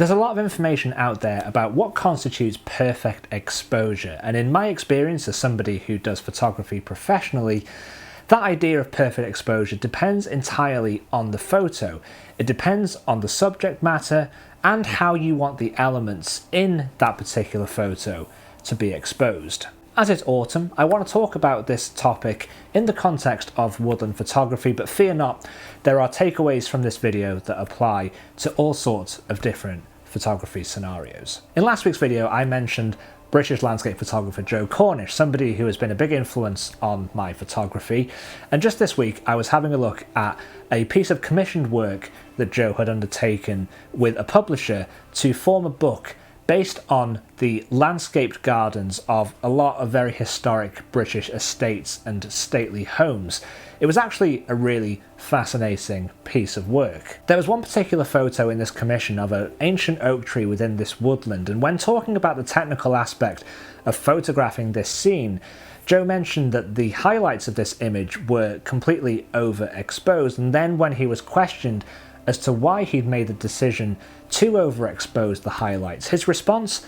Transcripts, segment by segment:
There's a lot of information out there about what constitutes perfect exposure, and in my experience as somebody who does photography professionally, that idea of perfect exposure depends entirely on the photo. It depends on the subject matter and how you want the elements in that particular photo to be exposed. As it's autumn, I want to talk about this topic in the context of woodland photography, but fear not, there are takeaways from this video that apply to all sorts of different photography scenarios. In last week's video, I mentioned British landscape photographer Joe Cornish, somebody who has been a big influence on my photography, and just this week I was having a look at a piece of commissioned work that Joe had undertaken with a publisher to form a book based on the landscaped gardens of a lot of very historic British estates and stately homes. It was actually a really fascinating piece of work. There was one particular photo in this commission of an ancient oak tree within this woodland, and when talking about the technical aspect of photographing this scene, Joe mentioned that the highlights of this image were completely overexposed, and then when he was questioned as to why he'd made the decision to overexpose the highlights, his response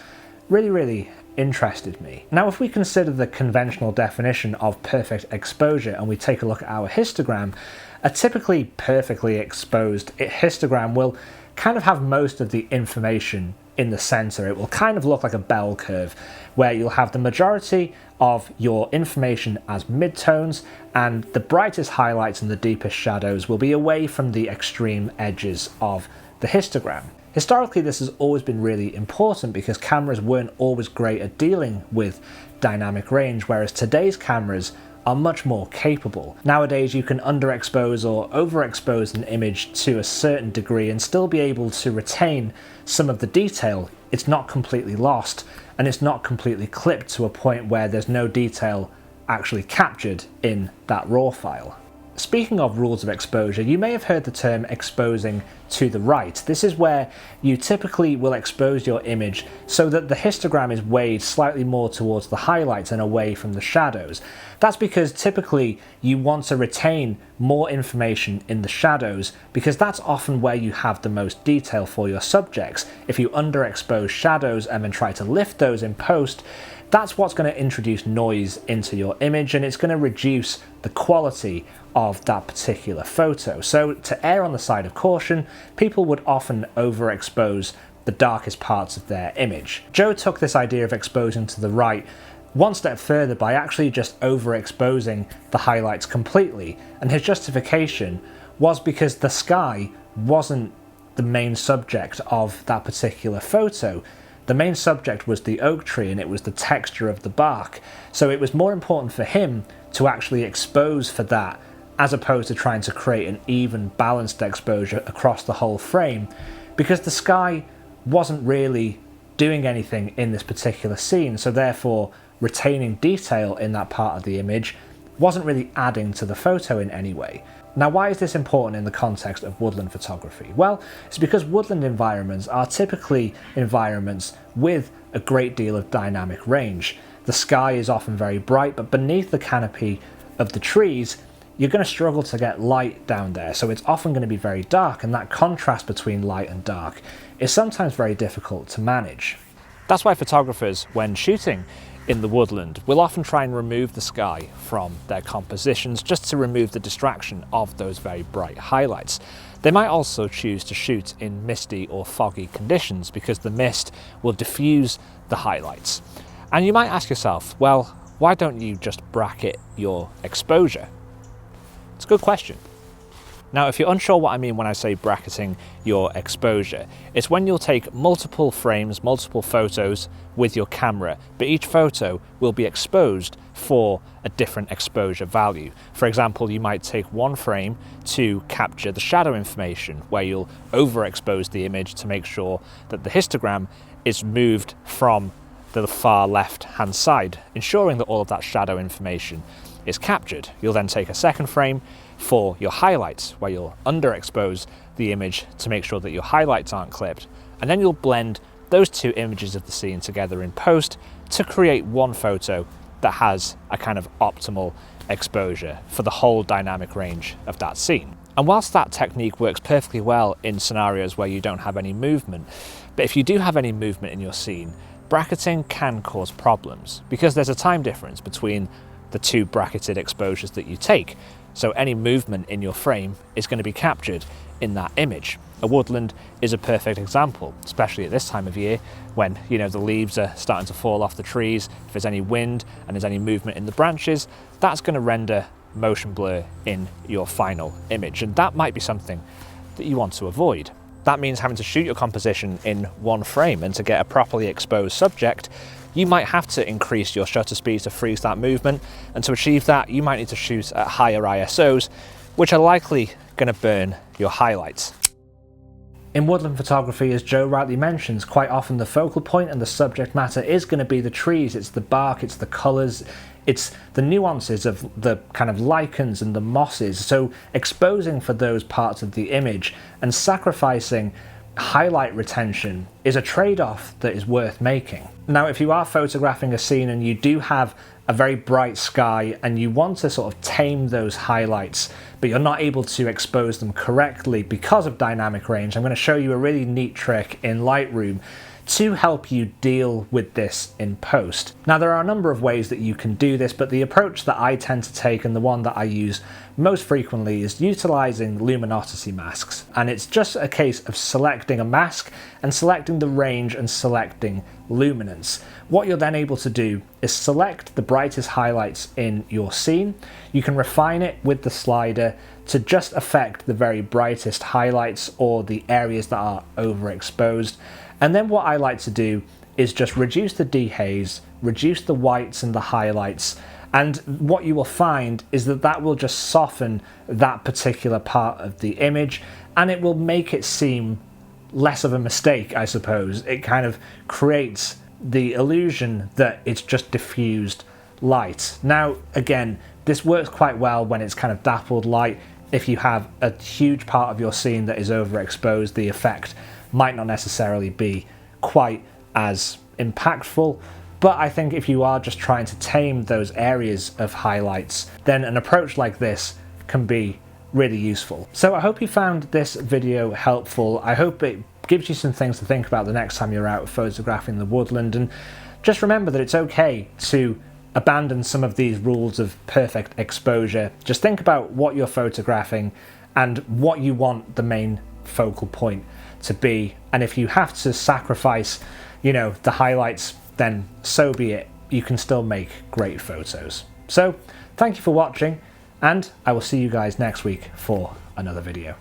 really interested me. Now, if we consider the conventional definition of perfect exposure and we take a look at our histogram, a typically perfectly exposed histogram will kind of have most of the information in the center. It will kind of look like a bell curve where you'll have the majority of your information as midtones, and the brightest highlights and the deepest shadows will be away from the extreme edges of the histogram. Historically, this has always been really important because cameras weren't always great at dealing with dynamic range, whereas today's cameras are much more capable. Nowadays, you can underexpose or overexpose an image to a certain degree and still be able to retain some of the detail. It's not completely lost, and it's not completely clipped to a point where there's no detail actually captured in that raw file. Speaking of rules of exposure, you may have heard the term exposing to the right. This is where you typically will expose your image so that the histogram is weighed slightly more towards the highlights and away from the shadows. That's because typically you want to retain more information in the shadows because that's often where you have the most detail for your subjects. If you underexpose shadows and then try to lift those in post, that's what's going to introduce noise into your image, and it's going to reduce the quality of that particular photo. So to err on the side of caution, people would often overexpose the darkest parts of their image. Joe took this idea of exposing to the right one step further by actually just overexposing the highlights completely, and his justification was because the sky wasn't the main subject of that particular photo. The main subject was the oak tree, and it was the texture of the bark. So it was more important for him to actually expose for that as opposed to trying to create an even balanced exposure across the whole frame, because the sky wasn't really doing anything in this particular scene, so therefore retaining detail in that part of the image wasn't really adding to the photo in any way. Now, why is this important in the context of woodland photography? Well, it's because woodland environments are typically environments with a great deal of dynamic range. The sky is often very bright, but beneath the canopy of the trees, you're going to struggle to get light down there, so it's often going to be very dark, and that contrast between light and dark is sometimes very difficult to manage. That's why photographers, when shooting in the woodland, will often try and remove the sky from their compositions just to remove the distraction of those very bright highlights. They might also choose to shoot in misty or foggy conditions because the mist will diffuse the highlights. And you might ask yourself, well, why don't you just bracket your exposure? It's a good question. Now, if you're unsure what I mean when I say bracketing your exposure, it's when you'll take multiple frames, multiple photos with your camera, but each photo will be exposed for a different exposure value. For example, you might take one frame to capture the shadow information, where you'll overexpose the image to make sure that the histogram is moved from the far left-hand side, ensuring that all of that shadow information is captured. You'll then take a second frame for your highlights, where you'll underexpose the image to make sure that your highlights aren't clipped, and then you'll blend those two images of the scene together in post to create one photo that has a kind of optimal exposure for the whole dynamic range of that scene. And whilst that technique works perfectly well in scenarios where you don't have any movement, But if you do have any movement in your scene, bracketing can cause problems because there's a time difference between the two bracketed exposures that you take. So any movement in your frame is going to be captured in that image. A woodland is a perfect example, especially at this time of year when, you know, the leaves are starting to fall off the trees. If there's any wind and there's any movement in the branches, that's going to render motion blur in your final image, and that might be something that you want to avoid. That means having to shoot your composition in one frame, and to get a properly exposed subject, you might have to increase your shutter speed to freeze that movement, and to achieve that you might need to shoot at higher ISOs, which are likely going to burn your highlights. In woodland photography, as Joe rightly mentions, quite often the focal point and the subject matter is going to be the trees, it's the bark, it's the colours, it's the nuances of the kind of lichens and the mosses. So exposing for those parts of the image and sacrificing highlight retention is a trade-off that is worth making. Now, if you are photographing a scene and you do have a very bright sky and you want to sort of tame those highlights, but you're not able to expose them correctly because of dynamic range, I'm going to show you a really neat trick in Lightroom to help you deal with this in post. Now, there are a number of ways that you can do this, but the approach that I tend to take, and the one that I use most frequently, is utilizing luminosity masks. And it's just a case of selecting a mask and selecting the range and selecting luminance. What you're then able to do is select the brightest highlights in your scene. You can refine it with the slider to just affect the very brightest highlights or the areas that are overexposed. And then what I like to do is just reduce the dehaze, reduce the whites and the highlights, and what you will find is that that will just soften that particular part of the image, and it will make it seem less of a mistake, I suppose. It kind of creates the illusion that it's just diffused light. Now, again, this works quite well when it's kind of dappled light. If you have a huge part of your scene that is overexposed, the effect might not necessarily be quite as impactful. But I think if you are just trying to tame those areas of highlights, then an approach like this can be really useful. So I hope you found this video helpful. I hope it gives you some things to think about the next time you're out photographing the woodland, and just remember that it's okay to abandon some of these rules of perfect exposure. Just think about what you're photographing and what you want the main focal point to be, and if you have to sacrifice, you know, the highlights, then so be it. You can still make great photos. So thank you for watching, and I will see you guys next week for another video.